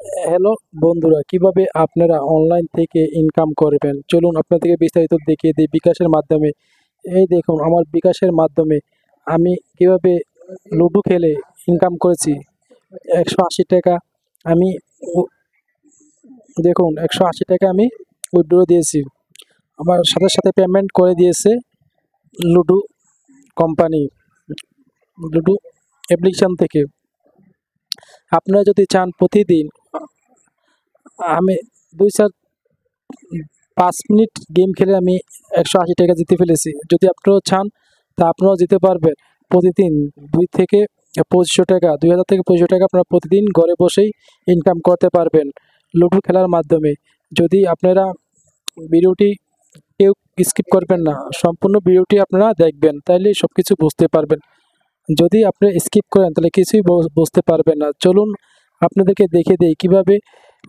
Hello বন্ধুরা, কিভাবে আপনারা অনলাইন থেকে ইনকাম করবেন চলুন আপনাদেরকে বিস্তারিত দেখিয়ে দিই বিকাশের মাধ্যমে। এই দেখুন আমার বিকাশের মাধ্যমে আমি কিভাবে লুডো খেলে ইনকাম করেছি 180 টাকা। আমি দেখুন 180 টাকা আমি উইথড্র দিয়েছি, আমার সাথে সাথে পেমেন্ট করে দিয়েছে লুডো কোম্পানি, লুডো অ্যাপ্লিকেশন থেকে। আপনারা যদি চান প্রতিদিন আমি 5 মিনিট গেম খেলে আমি 180 টাকা জিতে ফেলেছি। যদি আপনারাও চান তা আপনারাও জিতে পারবেন প্রতিদিন 2 থেকে 2500 টাকা, 2000 থেকে 2500 টাকা আপনারা প্রতিদিন ঘরে বসেই ইনকাম করতে পারবেন লুডো খেলার মাধ্যমে। যদি আপনারা ভিডিওটি কেউ স্কিপ করবেন না, সম্পূর্ণ ভিডিওটি আপনারা দেখবেন, তাইলে সব কিছু বুঝতে পারবেন। যদি আপনি স্কিপ করেন তাহলে কিছুই বুঝতে পারবেন না। চলুন আপনাদেরকে দেখে দেই কিভাবে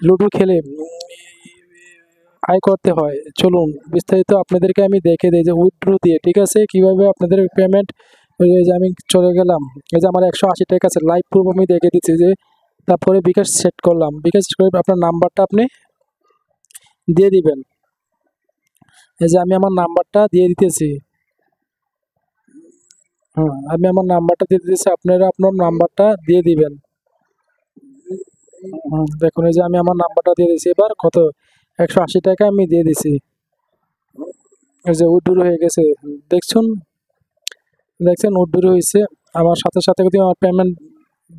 লুডো খেলে আয় করতে হয়। চলুন বিস্তারিত আপনাদেরকে আমি দেখে দিই যে উইথড্র দিয়ে, ঠিক আছে, কিভাবে আপনাদের পেমেন্ট। এই যে আমি চলে গেলাম, এই যে আমার 180 টাকা আছে, লাইভ প্রুফ আমি দেখে দিচ্ছি যে। তারপরে বিকাশ সেট করলাম, বিকাশ করে আপনার নাম্বারটা আপনি দিয়ে দিবেন। এই যে আমি আমার নাম্বারটা দিয়ে দিতেছি। হ্যাঁ, আমি আমার নাম্বারটা দিয়ে দিতেছি, আপনারা আপনার নাম্বারটা দিয়ে দিবেন। দেখুন এই যে আমি আমার নাম্বারটা দিয়ে দিয়েছি। এবার কত 180 টাকা আমি দিয়ে দিছি। এই যে উইথড্র হয়ে গেছে, দেখছুন, দেখছেন উইথড্র হয়েছে। আমার সাথে সাথে কিন্তু আমার পেমেন্ট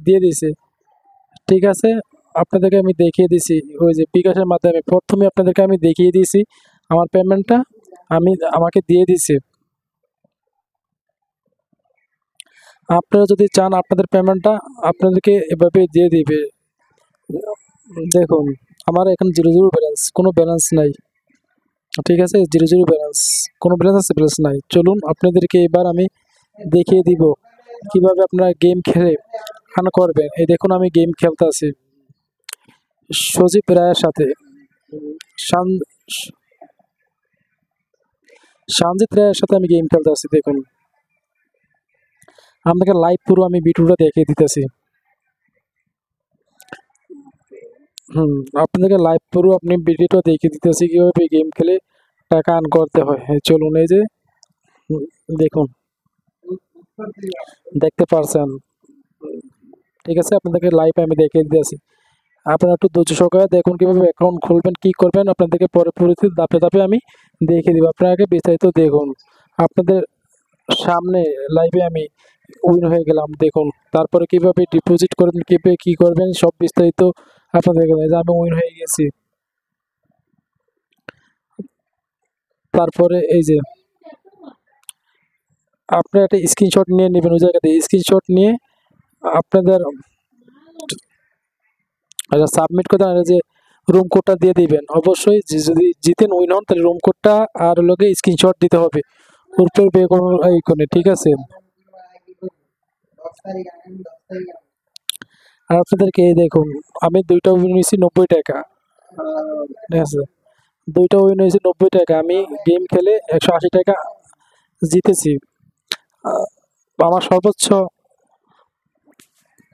দিয়ে দিয়েছে, ঠিক আছে। আপনাদেরকে আমি দেখিয়ে দিছি ওই যে বিকাশের মাধ্যমে, প্রথমে আপনাদেরকে আমি দেখিয়ে দিয়েছি আমার পেমেন্টটা আমাকে দিয়ে দিছে। আপনারা যদি চান আপনাদের পেমেন্টটা আপনাদেরকে এভাবে দিয়ে দিবে। দেখুন আমার এখানে 0 ব্যালেন্স, কোনো ব্যালেন্স নাই, ঠিক আছে, 0 ব্যালেন্স, কোনো ব্যালেন্স আছে ব্যালেন্স নাই। চলুন আপনাদেরকে এবার আমি দেখিয়ে দিব কিভাবে আপনারা গেম খেলে আর্ন করবেন। এই দেখুন আমি গেম খেলতে আছি সজীব রায়ের সাথে, শান- সঞ্জিত রায়ের সাথে আমি গেম খেলতে আছি। দেখুন আপনাকে লাইভ পুরো আমি ভিডিওটা দেখিয়ে দিতেছি। আপনাদেরকে লাইভ পুরো আপনি ভিডিওটা দেখিয়ে দিতেছি কিভাবে গেম খেলে টাকা আর্ন করতে হয়। হ্যাঁ, চলুন এই যে হুম, দেখুন, দেখতে পারছেন, ঠিক আছে, আপনাদেরকে লাইভ আমি দেখিয়ে দিতেছি। আপনারা একটু ধৈর্য সহকারে দেখুন কিভাবে অ্যাকাউন্ট খুলবেন, কি করবেন, আপনাদেরকে পরবর্তী ধাপে ধাপে আমি দেখিয়ে দিব। আপনারা আগে বিস্তারিত দেখুন। আপনাদের সামনে লাইভে আমি উইন হয়ে গেলাম, দেখুন। তারপরে কিভাবে ডিপোজিট করবেন, কিভাবে কি করবেন, সব বিস্তারিত আপনাদেরকে যে আমি উইন হয়ে গেছি। তারপরে এই যে আপনারা একটা স্ক্রিনশট নিয়ে নেবেন, ওই জায়গাতে স্ক্রিনশট নিয়ে আপনাদের সাবমিট করতে হবে, যে রুম কোডটা দিয়ে দিবেন অবশ্যই। যদি জিতেন উইন হন তাহলে রুম কোডটা আর লোকে স্ক্রিনশট দিতে হবে উপরের বেগুন আইকনে, ঠিক আছে। আর আপনাদেরকে এই দেখুন আমি 2টা উইন নিয়েছি 90 টাকা, ঠিক আছে, 2টা উইন হয়েছে 90 টাকা। আমি গেম খেলে 180 টাকা জিতেছি। আহ, আমার সর্বোচ্চ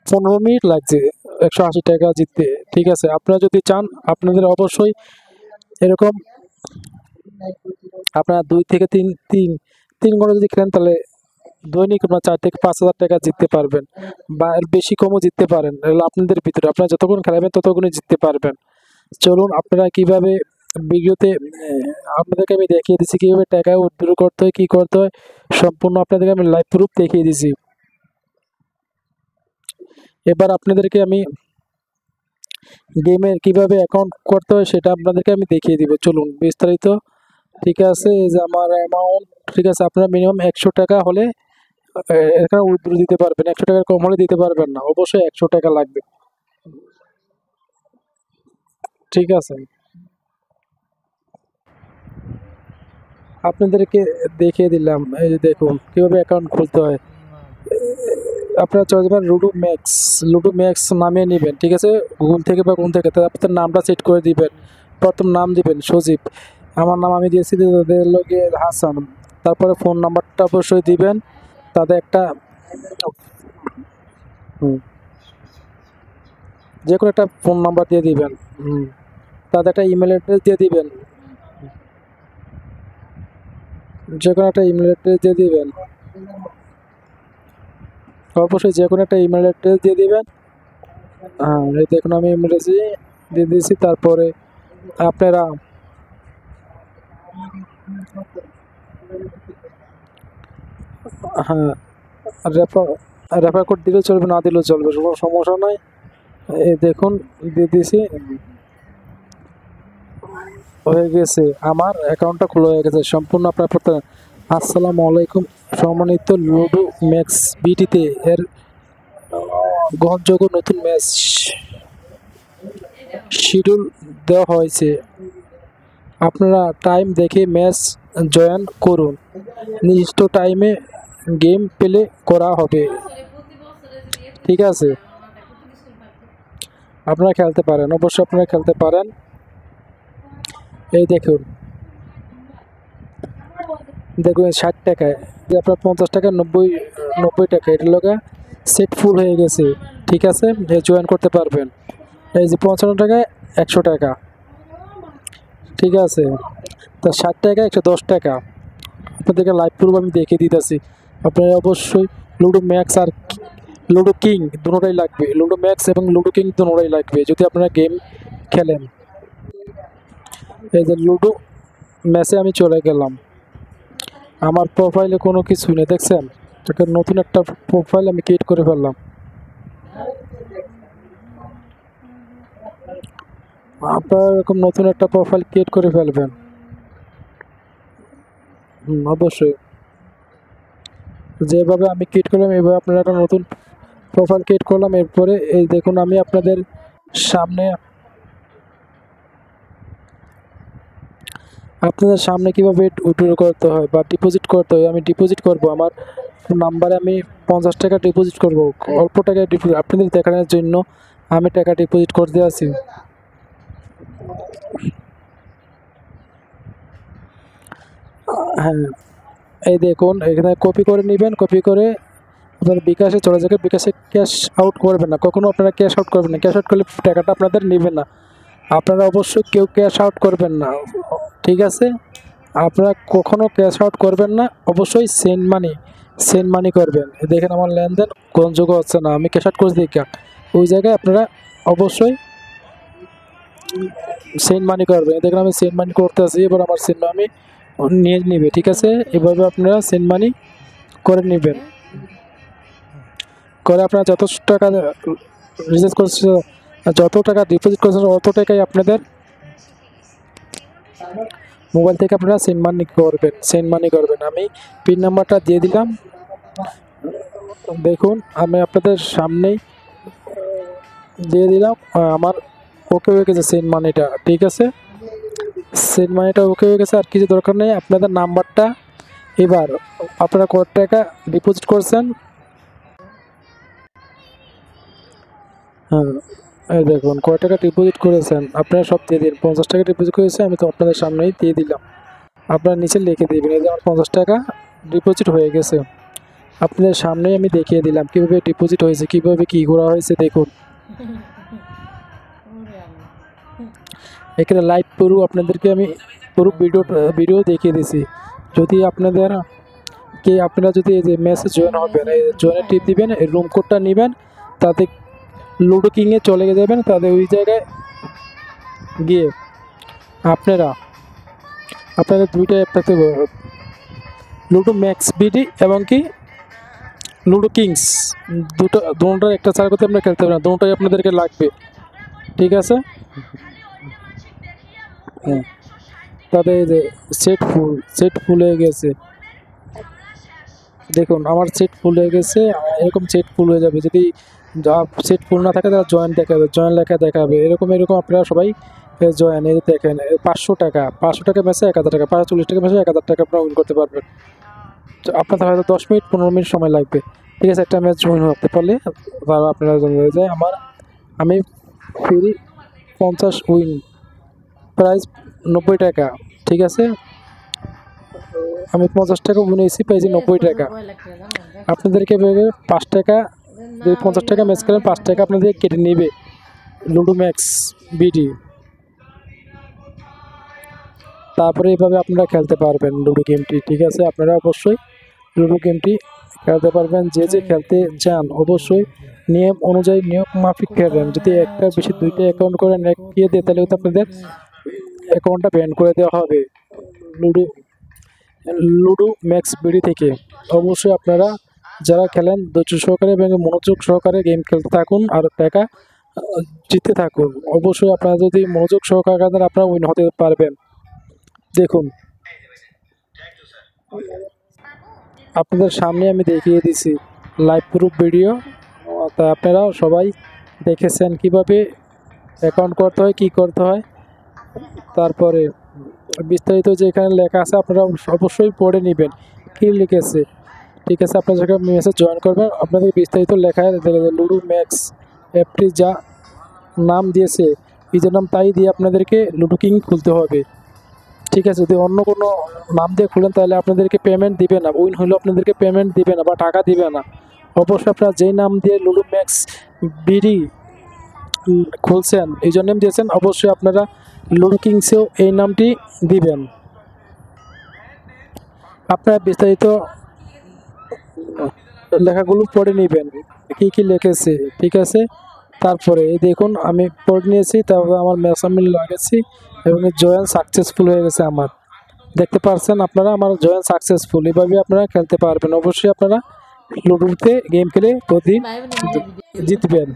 15 মিনিট লাগছে 180 টাকা জিততে, ঠিক আছে। আপনারা যদি চান আপনাদের অবশ্যই এরকম আপনারা 2 থেকে 3 ঘন্টা যদি খেলেন তাহলে দৈনিক আপনার 4 থেকে 5 হাজার টাকা জিততে পারবেন, বা এর বেশি কমও জিততে পারেন। এগুলো আপনাদের ভিতরে, আপনারা যতক্ষণ খেলাবেন ততক্ষণই জিততে পারবেন। চলুন আপনারা কিভাবে ভিডিওতে আপনাদেরকে আমি দেখিয়ে দিচ্ছি কিভাবে টাকা উইথড্র করতে হয়, কি করতে হয়, সম্পূর্ণ আপনাদেরকে আমি লাইভ প্রুফ দেখিয়ে দিচ্ছি। এবার আপনাদেরকে আমি গেমের কিভাবে অ্যাকাউন্ট করতে হয় সেটা আপনাদেরকে আমি দেখিয়ে দিব, চলুন বিস্তারিত, ঠিক আছে। এই যে আমার অ্যামাউন্ট, ঠিক আছে, আপনারা মিনিমাম 100 টাকা হলে এখানে উইথড্র দিতে পারবেন, 100 টাকার কম হলে দিতে পারবেন না, অবশ্যই 100 টাকা লাগবে, ঠিক আছে। আপনাদেরকে দেখিয়ে দিলাম, এই যে দেখুন কিভাবে অ্যাকাউন্ট খুলতে হয়। আপনারা চলে যাবেন লুডো ম্যাক্স নামিয়ে নেবেন, ঠিক আছে, গুগল থেকে বা কোন থেকে। তারপর আপনার নামটা সেট করে দিবেন, প্রথম নাম দিবেন সজীব, আমার নাম আমি দিয়েছি তাদের লগে হাসান। তারপরে ফোন নাম্বারটা অবশ্যই দিবেন, তাদের একটা হুম, যে কোনো একটা ফোন নাম্বার দিয়ে দিবেন, তাদের একটা ইমেল অ্যাড্রেস দিয়ে দিবেন, যে কোনো একটা ইমেল অ্যাড্রেস দিয়ে দিবেন, অবশ্যই যে কোনো একটা ইমেল অ্যাড্রেস দিয়ে দিবেন। হ্যাঁ, এই দেখুন আমি ইমেল অ্যাড্রেস দিয়ে দিয়েছি। তারপরে আপনারা হ্যাঁ রেফার রেফার কোড দিলেও চলবে, না দিলেও চলবে, কোনো সমস্যা নাই। এই দেখুন দিয়ে দিয়েছি, হয়ে গেছে, আমার অ্যাকাউন্টটা খোলা হয়ে গেছে সম্পূর্ণ। আপনার আসসালামু আলাইকুম সম্মানিত, লুডো ম্যাক্স বিটিতে এর গ্রহণযোগ্য নতুন ম্যাচ শিডিউল দেওয়া হয়েছে। আপনারা টাইম দেখে ম্যাচ জয়েন করুন। নির্দিষ্ট টাইমে গেম প্লে করা হবে। ঠিক আছে, আপনারা খেলতে পারেন, অবশ্যই আপনারা খেলতে পারেন। এই দেখুন দেখুন 60 টাকায় আপনার 50 টাকা 90 টাকা, এটার লোক সেট ফুল হয়ে গেছে। ঠিক আছে, জয়েন করতে পারবেন। এই যে 55 টাকায় 100 টাকা। ঠিক আছে, তা 60 টাকা 110 টাকা আপনাদেরকে লাইভ প্রুফ আমি দেখিয়ে দিতেছি। আপনারা অবশ্যই লুডো ম্যাক্স আর লুডো কিং দুটোটাই লাগবে, লুডো ম্যাক্স এবং লুডো কিং দুটোটাই লাগবে যদি আপনারা গেম খেলেন। এই যে লুডো ম্যাচে আমি চলে গেলাম, আমার প্রোফাইলে কোনো কিছু নেই, দেখছেন? একটা নতুন একটা প্রোফাইল আমি ক্রিয়েট করে ফেললাম। আপনারা এরকম নতুন একটা প্রোফাইল ক্রিয়েট করে ফেলবেন। অবশ্যই যেভাবে আমি ক্রিয়েট করলাম এইভাবে আপনারা একটা নতুন প্রোফাইল ক্রিয়েট করলাম। এরপরে এই দেখুন আমি আপনাদের সামনে কীভাবে উইথড্র করতে হয় বা ডিপোজিট করতে হয়, আমি ডিপোজিট করব। আমার নাম্বারে আমি 50 টাকা ডিপোজিট করব, অল্প টাকায় ডিপোজিট আপনাদের দেখানোর জন্য আমি টাকা ডিপোজিট করতে আছি। হ্যাঁ, এই দেখুন এখানে কপি করে নেবেন, কপি করে আপনার বিকাশে চলে যাবে। বিকাশে ক্যাশ আউট করবেন না, কখনো আপনারা ক্যাশ আউট করবেন না। ক্যাশ আউট করলে টাকাটা আপনাদের নেবেন না। আপনারা অবশ্যই কেউ ক্যাশ আউট করবেন না, ঠিক আছে? আপনারা কখনো ক্যাশ আউট করবেন না, অবশ্যই সেন্ড মানি করবেন। দেখেন আমার লেনদেন গ্রহণযোগ্য হচ্ছে না, আমি ক্যাশ আউট করছি দেখা ওই জায়গায় আপনারা অবশ্যই সেন্ড মানি করবেন। দেখেন আমি সেন্ড মানি করতে আছি, এবার আমার সেন্ড মানি নিয়ে নেবে। ঠিক আছে, এভাবে আপনারা সেন্ড মানি করে নেবেন। করে আপনারা যত টাকা রিচার্জ করছে, যত টাকা ডিপোজিট করছেন অত টাকাই আপনাদের মোবাইল থেকে আপনারা সেন্ড মানি করবেন। আমি পিন নাম্বারটা দিয়ে দিলাম, দেখুন আমি আপনাদের সামনেই দিয়ে দিলাম। আমার ওকে হয়ে গেছে সেন্ড মানিটা। ঠিক আছে, সেন্ড মানিটা ওকে হয়ে গেছে, আর কিছু দরকার নেই। আপনাদের নাম্বারটা এবার আপনারা কত টাকা ডিপোজিট করছেন, হ্যাঁ এই দেখুন কয় টাকা ডিপোজিট করেছেন আপনারা সব দিয়ে দিন। 50 টাকা ডিপোজিট করেছে, আমি তো আপনাদের সামনেই দিয়ে দিলাম। আপনারা নিচে লিখে দেবেন এই যে আমার 50 টাকা ডিপোজিট হয়ে গেছে। আপনাদের সামনেই আমি দেখিয়ে দিলাম কীভাবে ডিপোজিট হয়েছে, কীভাবে কী করা হয়েছে। দেখুন এখানে লাইভ পুরো আপনাদেরকে আমি পুরো ভিডিও দেখিয়ে দিয়েছি। যদি আপনারা যদি এই যে মেসেজ জয়েন হবেন, এই জয়েনে টিপ দিবেন, এই রুম কোডটা নেবেন, তাতে লুডো কিংয়ে চলে যাবেন। তাদের ওই জায়গায় গিয়ে আপনাদের দুইটা অ্যাপ থাকতে হবে, লুডো ম্যাক্স বিডি এবং কি লুডো কিংস। দুটোটার একটা ছাড়া করতে আপনারা খেলতে পারেন না, দুটোটাই আপনাদেরকে লাগবে। ঠিক আছে, হ্যাঁ তাদের এই যে সেট ফুল হয়ে গেছে। দেখুন আমার সেট ফুল হয়ে গেছে, এরকম সেট ফুল হয়ে যাবে। যদি সেট ফুল না থাকে তাহলে জয়েন দেখাবে, জয়েন লেখা দেখাবে। এরকম আপনারা সবাই জয়েন এই দেখেন 500 টাকা ম্যাচে 1000 টাকা, 540 টাকা ম্যাচে 1000 টাকা আপনারা উইন করতে পারবেন। আপনাদের হয়তো 10 মিনিট 15 মিনিট সময় লাগবে। ঠিক আছে, একটা ম্যাচ উইন হতে পারলে তারা আপনারা হয়ে যায়। আমি ফ্রি 50 উইন, প্রাইস 90 টাকা। ঠিক আছে, আমি 50 টাকা উইনেছি, পেয়েছি 90 টাকা। আপনাদেরকে 5 টাকা, যদি 50 টাকা ম্যাচ করেন 5 টাকা আপনাদের কেটে নেবে। Ludo Max BD. তারপরে এইভাবে আপনারা খেলতে পারবেন লুডো গেমটি। ঠিক আছে, আপনারা অবশ্যই লুডো গেমটি খেলতে পারবেন। যে যে খেলতে চান অবশ্যই নিয়ম অনুযায়ী নিয়ম মাফিক খেলবেন। যদি একটা বেশি দুইটা অ্যাকাউন্ট করে নেকিয়ে দেয় তাহলে তো আপনাদের অ্যাকাউন্টটা ব্যান করে দেওয়া হবে লুডো লুডো ম্যাক্স বিডি থেকে। অবশ্যই আপনারা যারা খেলেন ধৈর্য সহকারে এবং মনোযোগ সহকারে গেম খেলতে থাকুন আর টাকা জিততে থাকুন। অবশ্যই আপনারা যদি মনোযোগ সহকারে খেলেন আপনারা উইন হতে পারবেন। দেখুন আপনাদের সামনে আমি দেখিয়ে দিছি লাইভ প্রুফ ভিডিও, তা আপনারা সবাই দেখেছেন কিভাবে অ্যাকাউন্ট করতে হয়, কি করতে হয়। তারপরে বিস্তারিত যেখানে লেখা আছে আপনারা অবশ্যই পড়ে নেবেন কি লিখেছে। ঠিক আছে, আপনারা যখন মেসেজ জয়েন করবেন আপনাদের বিস্তারিত লেখা লুডো ম্যাক্স অ্যাপটি যা নাম দিয়েছে ইউজার নাম তাই দিয়ে আপনাদেরকে লুডো কিং খুলতে হবে। ঠিক আছে, যদি অন্য কোনো নাম দিয়ে খুলেন তাহলে আপনাদেরকে পেমেন্ট দিবে না, উইন হলেও আপনাদেরকে পেমেন্ট দিবে না বা টাকা দিবে না। অবশ্যই আপনারা যেই নাম দিয়ে লুডো ম্যাক্স বিডি খুলছেন ইউজার নেম দিয়েছেন অবশ্যই আপনারা লুডো কিংসেও এই নামটি দিবেন। আপনারা বিস্তারিত লেখাগুলো পড়ে নেবেন কি কি লিখেছে। ঠিক আছে, তারপরে এই দেখুন আমি পড়ে নিয়েছি, তারপরে আমার ম্যাচ আমি লাগাচ্ছি এবং জয়েন সাকসেসফুল হয়ে গেছে আমার। দেখতে পাচ্ছেন আপনারা আমার জয়েন সাকসেসফুল। এভাবে আপনারা খেলতে পারবেন। অবশ্যই আপনারা লুডোতে গেম খেলে প্রতিদিন জিতবেন।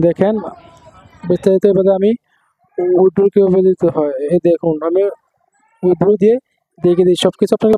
দেখেন বিস্তারিত এভাবে আমি উইথড্র কীভাবে দিতে হয় এই দেখুন আমি উইথড্র দিয়ে দেখে দিই সব কিছু আপনাকে